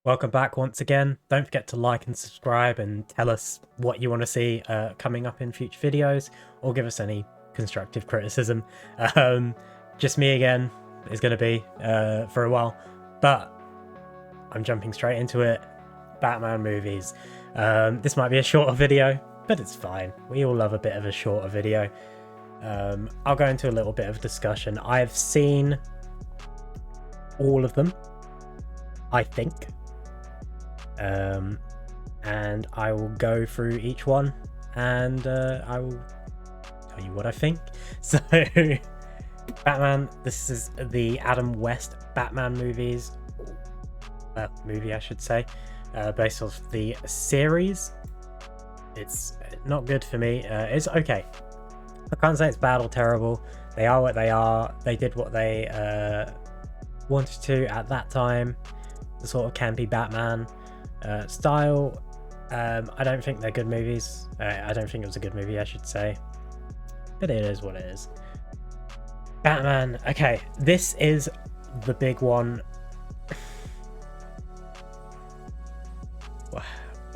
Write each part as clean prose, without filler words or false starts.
Welcome back once again. Don't forget to like and subscribe and tell us what you want to see coming up in future videos, or give us any constructive criticism. Just me again is going to be for a while, but I'm jumping straight into it. Batman movies. This might be a shorter video, but it's fine. We all love a bit of a shorter video. I'll go into a little bit of discussion. I've seen all of them, I think. And I will go through each one and I will tell you what I think. So Batman, this is the Adam West Batman movies, movie I should say, based off the series. It's not good for me. It's okay. I can't say it's bad or terrible. They are what they are. They did what they wanted to at that time. The sort of campy Batman style. I don't think they're good movies. I don't think it was a good movie, I should say, but it is what it is. Batman. Okay, this is the big one.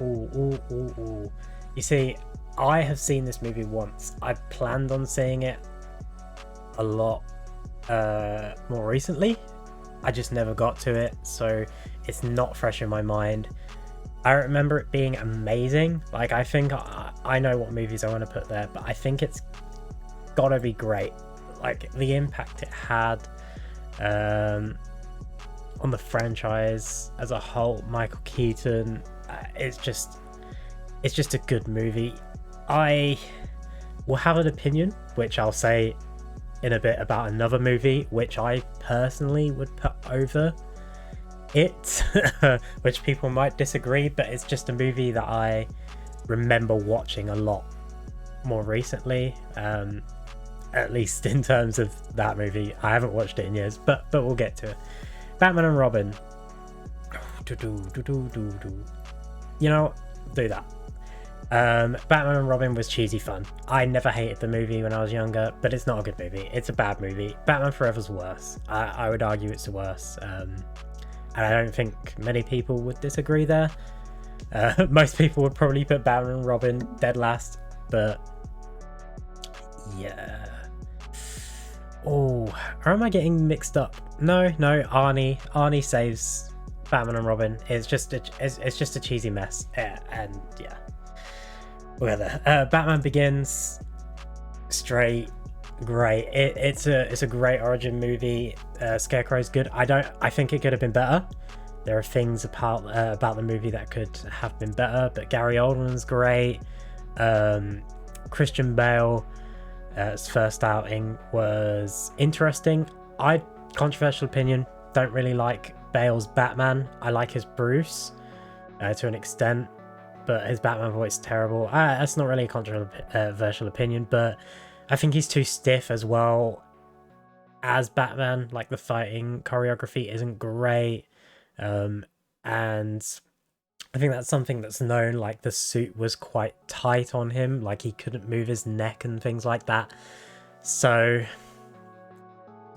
Ooh. You see, I have seen this movie once. I planned on seeing it a lot more recently. I just never got to it, so it's not fresh in my mind. I remember it being amazing. Like, I think I know what movies I want to put there, but I think it's gotta be great. Like, the impact it had on the franchise as a whole. Michael Keaton, it's just a good movie. I will have an opinion, which I'll say in a bit, about another movie which I personally would put over it, which people might disagree, but it's just a movie that I remember watching a lot more recently, at least in terms of that movie. I haven't watched it in years, but we'll get to it. Batman and Robin. You know, do that. Batman and Robin was cheesy fun. I never hated the movie when I was younger, but it's not a good movie. It's a bad movie. Batman Forever's worse. I would argue it's worse. And I don't think many people would disagree there. Most people would probably put Batman and Robin dead last, but yeah. Oh, or am I getting mixed up? No, Arnie saves Batman and Robin. It's just a cheesy mess, and yeah. Whatever. Batman Begins, straight, great. It's a great origin movie. Scarecrow's good. I think it could have been better. There are things about the movie that could have been better, but Gary Oldman's great. Christian Bale, his first outing was interesting. Controversial opinion, don't really like Bale's Batman. I like his Bruce to an extent, but his Batman voice is terrible. That's not really a controversial opinion, but I think he's too stiff as well as Batman. Like, the fighting choreography isn't great, and I think that's something that's known. Like, the suit was quite tight on him, like he couldn't move his neck and things like that. So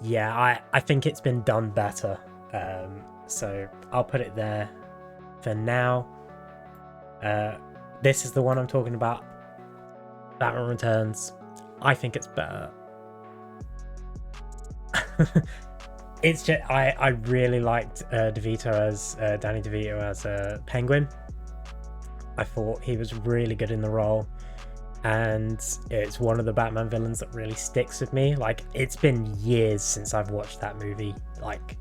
yeah, I think it's been done better. So I'll put it there for now. This is the one I'm talking about, Batman Returns. I think it's better. It's just I really liked Danny DeVito as Penguin. I thought he was really good in the role, and it's one of the Batman villains that really sticks with me. Like, it's been years since I've watched that movie, like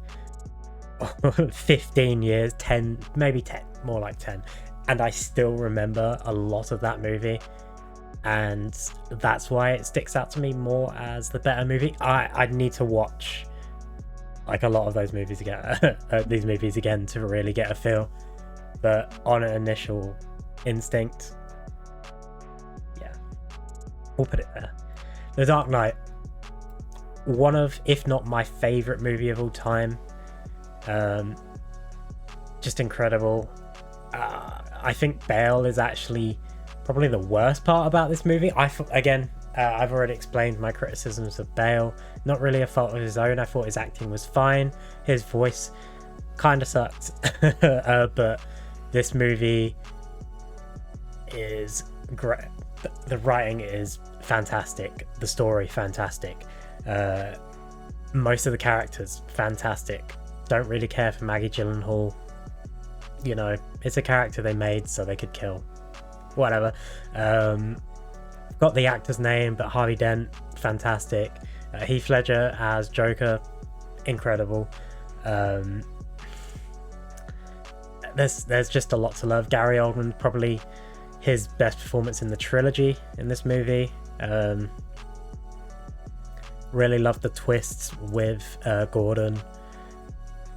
15 years, 10, maybe 10, more like 10, and I still remember a lot of that movie, and that's why it sticks out to me more as the better movie. I'd need to watch like a lot of those movies again, these movies again, to really get a feel, but on an initial instinct, yeah, we'll put it there. The Dark Knight, one of, if not my favorite movie of all time. Just incredible. I think Bale is actually probably the worst part about this movie. I've already explained my criticisms of Bale. Not really a fault of his own. I thought his acting was fine. His voice kind of sucked. But this movie is great. The writing is fantastic, the story fantastic, most of the characters fantastic. Don't really care for Maggie Gyllenhaal, you know, it's a character they made so they could kill, whatever. Got the actor's name, but Harvey Dent, fantastic. Heath Ledger as Joker, incredible. There's just a lot to love. Gary Oldman, probably his best performance in the trilogy in this movie. Really love the twists with Gordon.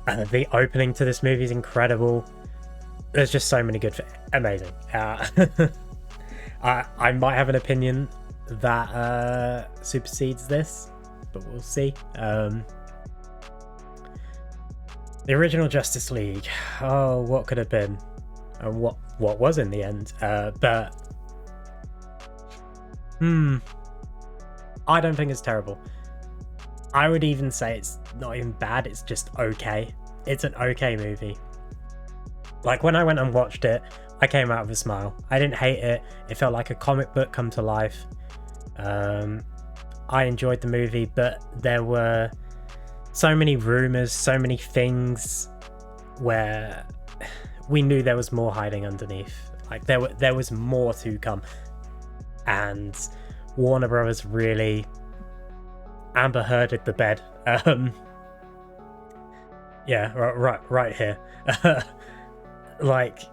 The opening to this movie is incredible. There's just so many good, amazing. I might have an opinion that supersedes this, but we'll see. The original Justice League. Oh, what could have been, and what was in the end. But I don't think it's terrible. I would even say it's not even bad. It's just okay. It's an okay movie. Like, when I went and watched it, I came out with a smile. I didn't hate it. It felt like a comic book come to life. I enjoyed the movie, but there were so many rumors, so many things where we knew there was more hiding underneath. Like, there was more to come, and Warner Brothers really Amber Hearded the bed. Yeah, right here. Like,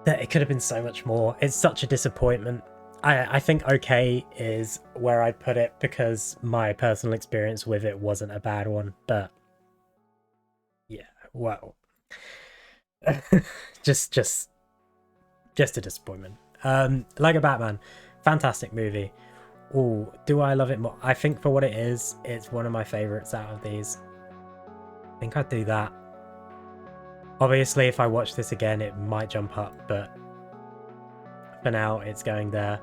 it could have been so much more. It's such a disappointment. I think okay is where I put it, because my personal experience with it wasn't a bad one, but yeah, well, just a disappointment. Lego Batman, fantastic movie. Oh, do I love it more? I think for what it is, it's one of my favorites out of these. I think I'd do that. Obviously, if I watch this again, it might jump up, but for now, it's going there.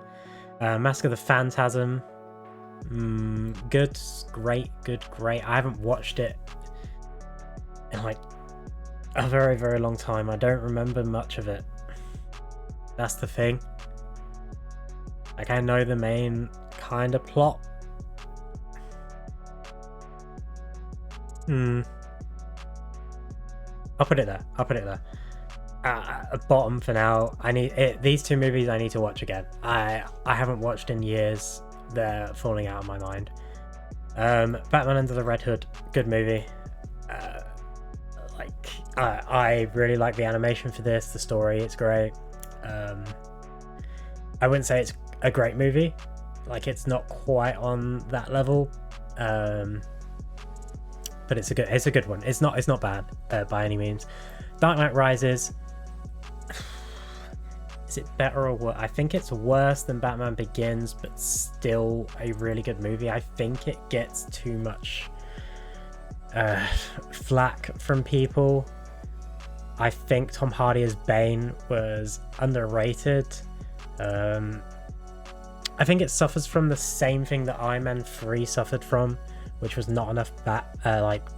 Mask of the Phantasm. Good, great. I haven't watched it in like a very, very long time. I don't remember much of it. That's the thing. Like, I know the main kind of plot. I'll put it there. Bottom for now. I need it. These two movies I need to watch again. I haven't watched in years. They're falling out of my mind. Batman Under the Red Hood, good movie. I really like the animation for this, the story, it's great. I wouldn't say it's a great movie. Like, it's not quite on that level. But it's a good one. It's not bad by any means. Dark Knight Rises. Is it better or worse? I think it's worse than Batman Begins, but still a really good movie. I think it gets too much flack from people. I think Tom Hardy as Bane was underrated. I think it suffers from the same thing that Iron Man 3 suffered from, which was not enough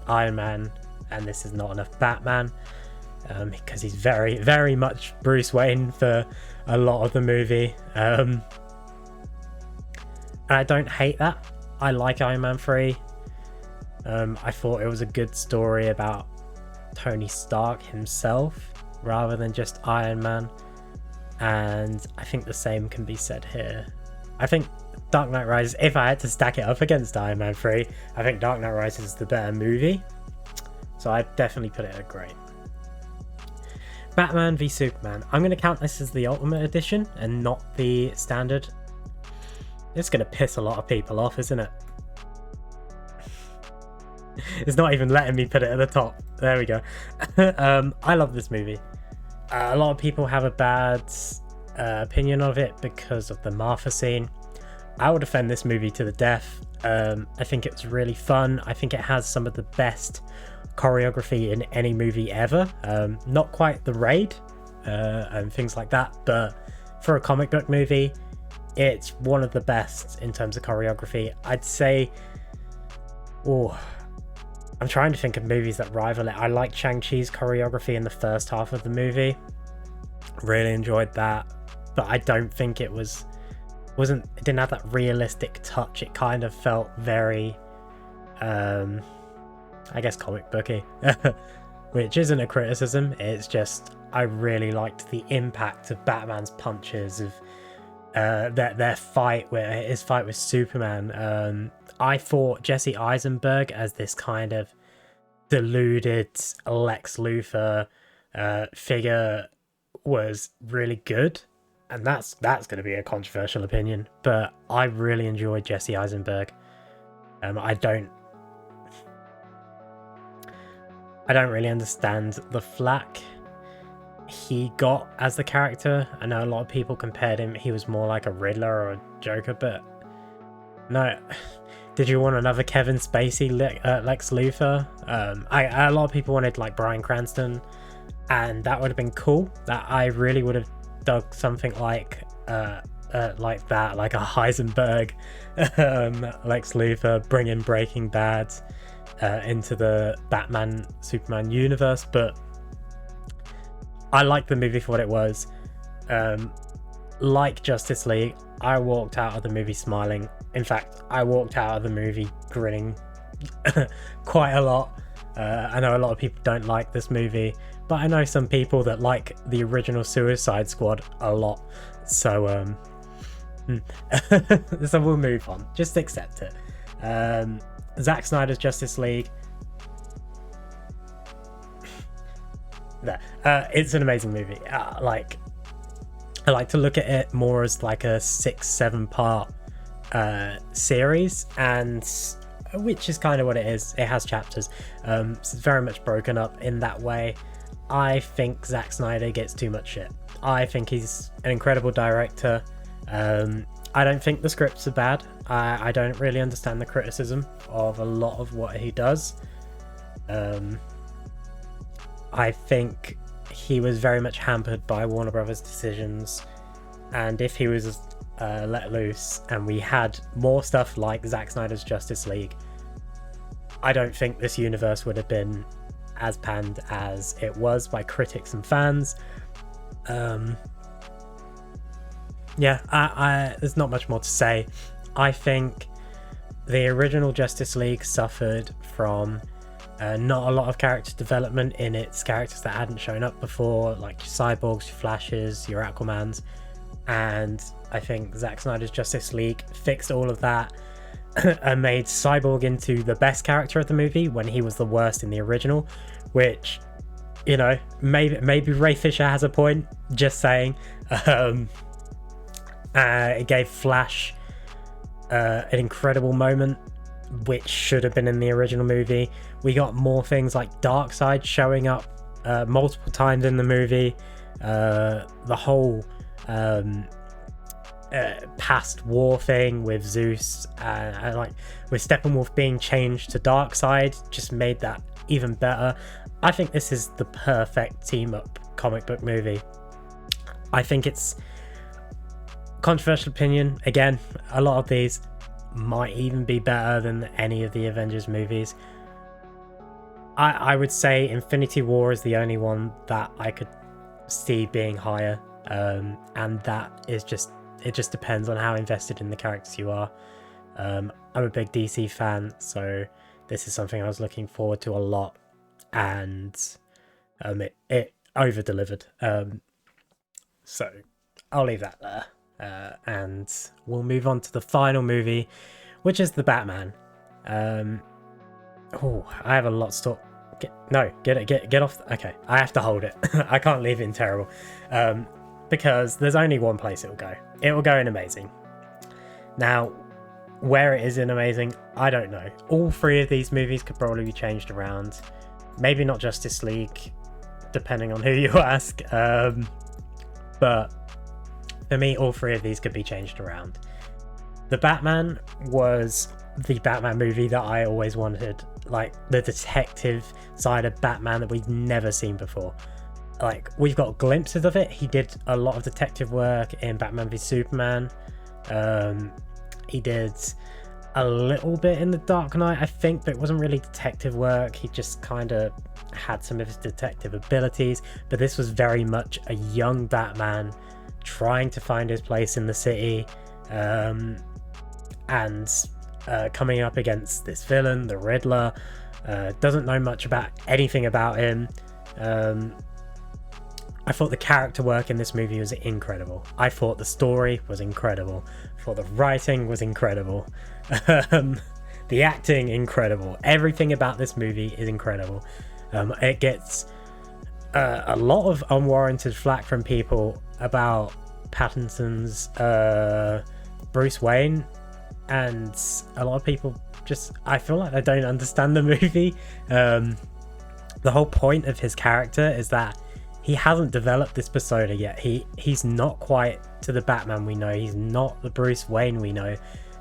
Iron Man, and this is not enough Batman, because he's very, very much Bruce Wayne for a lot of the movie. And I don't hate that. I like Iron Man 3. I thought it was a good story about Tony Stark himself rather than just Iron Man, and I think the same can be said here. I think Dark Knight Rises, if I had to stack it up against Iron Man 3, I think Dark Knight Rises is the better movie, so I'd definitely put it at great. Batman v Superman. I'm going to count this as the Ultimate Edition and not the standard. It's going to piss a lot of people off, isn't it? It's not even letting me put it at the top. There we go. I love this movie. A lot of people have a bad opinion of it because of the Martha scene. I will defend this movie to the death. I think it's really fun. I think it has some of the best choreography in any movie ever. Not quite The Raid and things like that, but for a comic book movie, it's one of the best in terms of choreography. I'd say, I'm trying to think of movies that rival it. I like Shang-Chi's choreography in the first half of the movie. Really enjoyed that. But I don't think it didn't have that realistic touch. It kind of felt very, I guess, comic booky. Which isn't a criticism. It's just, I really liked the impact of Batman's punches, of their fight, his fight with Superman. I thought Jesse Eisenberg as this kind of deluded Lex Luthor figure was really good, and that's going to be a controversial opinion, but I really enjoyed Jesse Eisenberg. I don't really understand the flack he got as the character. I know a lot of people compared him, he was more like a Riddler or a Joker, but no. Did you want another Kevin Spacey Lex Luthor? A lot of people wanted like Bryan Cranston, and that would have been cool. That I really would have dug something like that, like a Heisenberg Lex Luthor, bringing Breaking Bad into the Batman Superman universe. But I liked the movie for what it was. Like Justice League, I walked out of the movie smiling. In fact, I walked out of the movie grinning quite a lot. I know a lot of people don't like this movie, but I know some people that like the original Suicide Squad a lot. So, so we'll move on. Just accept it. Zack Snyder's Justice League. It's an amazing movie. I like to look at it more as like a 6-7 part series, and which is kind of what it is. It has chapters. It's very much broken up in that way. I think Zack Snyder gets too much shit. I think he's an incredible director. I don't think the scripts are bad. I don't really understand the criticism of a lot of what he does. I think he was very much hampered by Warner Brothers decisions, and if he was let loose and we had more stuff like Zack Snyder's Justice League, I don't think this universe would have been as panned as it was by critics and fans. There's not much more to say. I think the original Justice League suffered from not a lot of character development in its characters that hadn't shown up before, like your Cyborgs, your Flashes, your Aquamans, and I think Zack Snyder's Justice League fixed all of that and made Cyborg into the best character of the movie when he was the worst in the original, which, you know, maybe Ray Fisher has a point, just saying. It gave Flash an incredible moment, which should have been in the original movie. We got more things like Darkseid showing up multiple times in the movie. The whole past war thing with Zeus and like with Steppenwolf being changed to Darkseid just made that even better. I think this is the perfect team up comic book movie. I think it's controversial opinion. Again, a lot of these might even be better than any of the Avengers movies. I would say Infinity War is the only one that I could see being higher, and that is just, it just depends on how invested in the characters you are. I'm a big DC fan, so this is something I was looking forward to a lot, and it over delivered. So I'll leave that there, and we'll move on to the final movie, which is the Batman. Oh, I have a lot to talk. Get off. Okay, I have to hold it. I can't leave it in terrible, because there's only one place it will go. It will go in amazing. Now, where it is in amazing, I don't know. All three of these movies could probably be changed around. Maybe not Justice League, depending on who you ask. But for me, all three of these could be changed around. The Batman was the Batman movie that I always wanted, like the detective side of Batman that we've never seen before. Like, we've got glimpses of it. He did a lot of detective work in Batman v Superman. He did a little bit in The Dark Knight, I think, but it wasn't really detective work. He just kind of had some of his detective abilities, but this was very much a young Batman trying to find his place in the city, and coming up against this villain, the Riddler. Doesn't know much about anything about him. I thought the character work in this movie was incredible. I thought the story was incredible. I thought the writing was incredible. The acting, incredible. Everything about this movie is incredible. It gets a lot of unwarranted flack from people about Pattinson's Bruce Wayne, and a lot of people just, I feel like they don't understand the movie. The whole point of his character is that he hasn't developed this persona yet. He's not quite to the Batman we know. He's not the Bruce Wayne we know.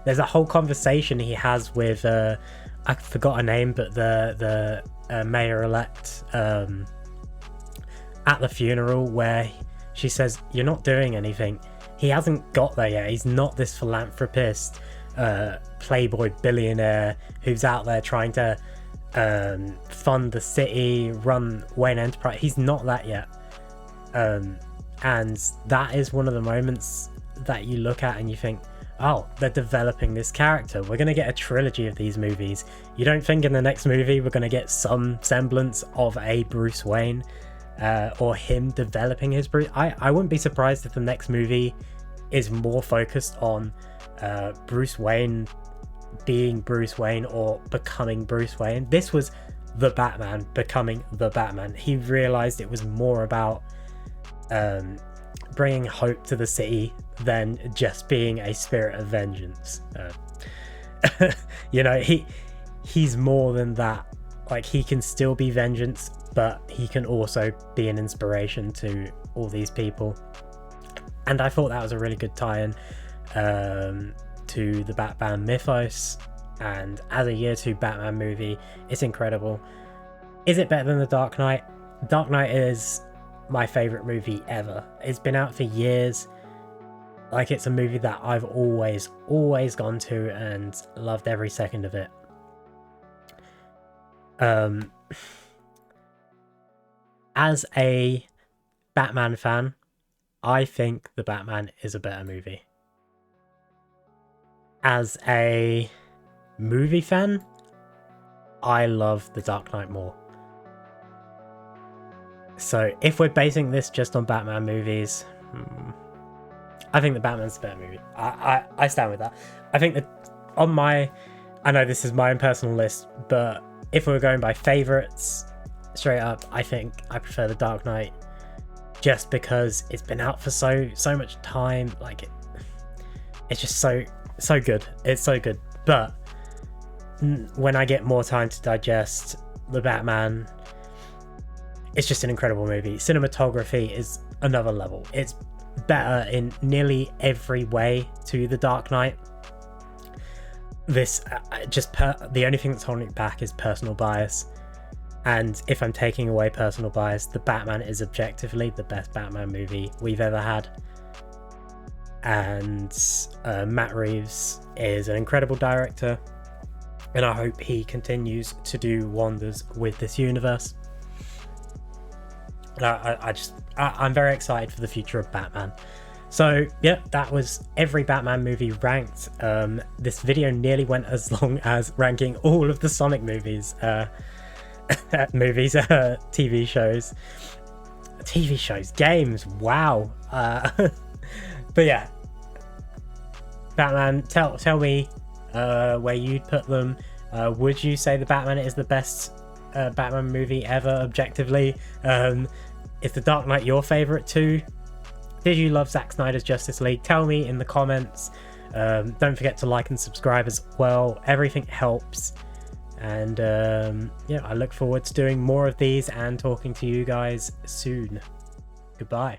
There's a whole conversation he has with I forgot her name, but the mayor-elect at the funeral, where she says, "You're not doing anything." He hasn't got there yet. He's not this philanthropist, playboy billionaire who's out there trying to fund the city, run Wayne Enterprise. He's not that yet. And that is one of the moments that you look at and you think, oh, they're developing this character. We're going to get a trilogy of these movies. You don't think in the next movie we're going to get some semblance of a Bruce Wayne, or him developing his Bruce? I wouldn't be surprised if the next movie is more focused on Bruce Wayne being Bruce Wayne or becoming Bruce Wayne. This was the Batman becoming the Batman. He realized it was more about bringing hope to the city than just being a spirit of vengeance. You know, he's more than that. Like, he can still be vengeance, but he can also be an inspiration to all these people. And I thought that was a really good tie-in to the Batman mythos, and as a year 2 Batman movie, it's incredible. Is it better than The Dark Knight? Dark Knight is my favorite movie ever. It's been out for years. Like, it's a movie that I've always gone to and loved every second of it. As a Batman fan, I think The Batman is a better movie. As a movie fan, I love The Dark Knight more. So if we're basing this just on Batman movies, I think The Batman's a better movie. I stand with that. I think that on my, I know this is my own personal list, but if we were going by favorites, straight up, I think I prefer The Dark Knight, just because it's been out for so much time. Like, it's just so good. It's so good. But when I get more time to digest The Batman, it's just an incredible movie. Cinematography is another level. It's better in nearly every way to The Dark Knight. This the only thing that's holding it back is personal bias. And if I'm taking away personal bias, The Batman is objectively the best Batman movie we've ever had. And Matt Reeves is an incredible director, and I hope he continues to do wonders with this universe. And I'm very excited for the future of Batman. So yeah, that was every Batman movie ranked. This video nearly went as long as ranking all of the Sonic movies. TV shows, games, wow. But yeah, Batman, tell me where you'd put them. Would you say The Batman is the best Batman movie ever, objectively? Is The Dark Knight your favorite too? Did you love Zack Snyder's Justice League? Tell me in the comments. Don't forget to like and subscribe as well. Everything helps. And yeah, I look forward to doing more of these and talking to you guys soon. Goodbye.